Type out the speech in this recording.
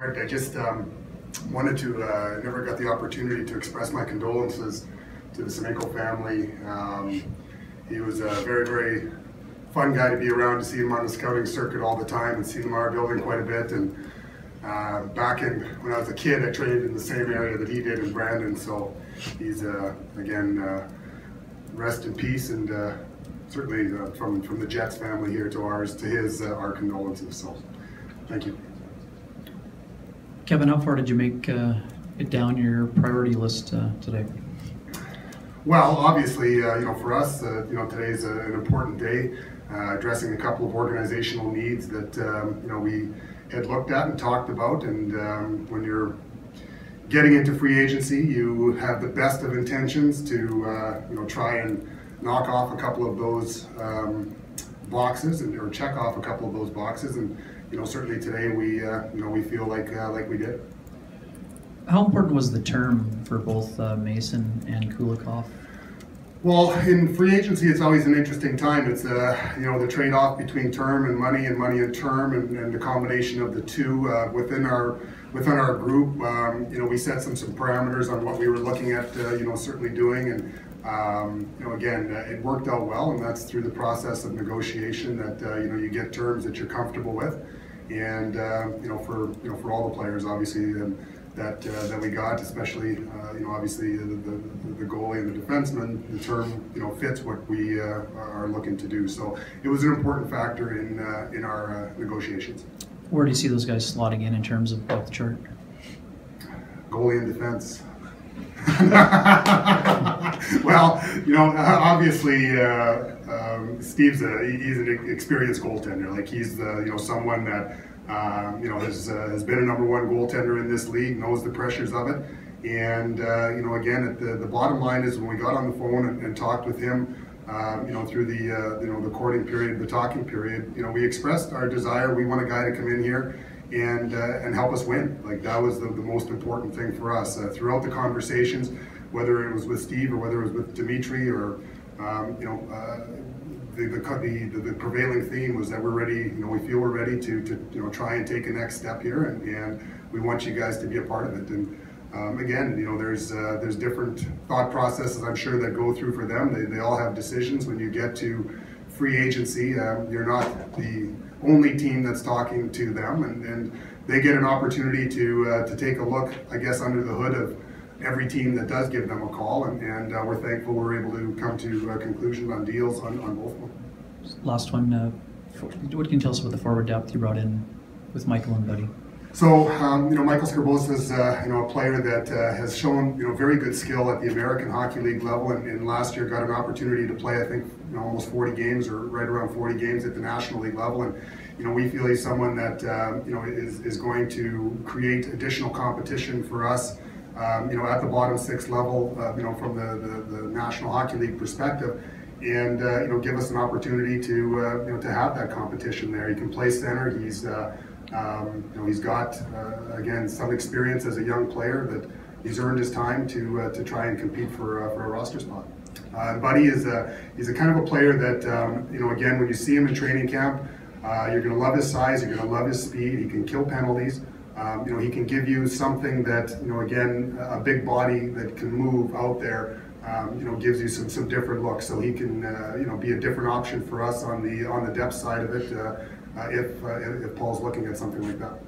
I just wanted to, never got the opportunity to express my condolences to the Semenko family. He was a very, very fun guy to be around, to see him on the scouting circuit all the time and see him in our building quite a bit. And back when I was a kid, I trained in the same area that he did in Brandon. So he's, again, rest in peace, and certainly from the Jets family here to ours, to his, our condolences. So thank you. Kevin, how far did you make it down your priority list today? Well, obviously, for us, today is an important day, addressing a couple of organizational needs that we had looked at and talked about. And when you're getting into free agency, you have the best of intentions to try and knock off a couple of those boxes, or check off a couple of those boxes. And certainly today we feel like we did. How important was the term for both Mason and Kulikov? Well, in free agency, it's always an interesting time. It's the trade-off between term and money and term, and the combination of the two within our group. We set some parameters on what we were looking at. Certainly doing, and again, it worked out well, and that's through the process of negotiation that you get terms that you're comfortable with, and for all the players, obviously. That we got, especially obviously the goalie and the defenseman, the term fits what we are looking to do. So it was an important factor in our negotiations. Where do you see those guys slotting in terms of depth chart? Goalie and defense. Well, obviously Steve's he's an experienced goaltender. Like, he's someone that has been a #1 goaltender in this league, knows the pressures of it. And again, the bottom line is, when we got on the phone and talked with him, through the courting period, the talking period, we expressed our desire. We want a guy to come in here and help us win. Like, that was the most important thing for us throughout the conversations, whether it was with Steve or whether it was with Dimitri, or the prevailing theme was that we're ready. We feel we're ready to try and take a next step here, and we want you guys to be a part of it. And again, there's different thought processes, I'm sure, that go through for them. They all have decisions. When you get to free agency, you're not the only team that's talking to them, and they get an opportunity to take a look, I guess, under the hood of every team that does give them a call, and we're thankful we're able to come to conclusions on deals on both of them. Last one, what can you tell us about the forward depth you brought in with Michael and Buddy? So, Michael Skarbosa is a player that has shown very good skill at the American Hockey League level, and last year got an opportunity to play, I think, almost 40 games, or right around 40 games at the National League level. And we feel he's someone that is going to create additional competition for us. At the bottom 6 level, from the National Hockey League perspective, and give us an opportunity to have that competition there. He can play center. He's got again, some experience as a young player, that he's earned his time to try and compete for a roster spot. Buddy is he's a kind of a player that again, when you see him in training camp, you're going to love his size. You're going to love his speed. He can kill penalties. He can give you something that, again, a big body that can move out there, gives you some different looks. So he can, be a different option for us on the depth side of it, if Paul's looking at something like that.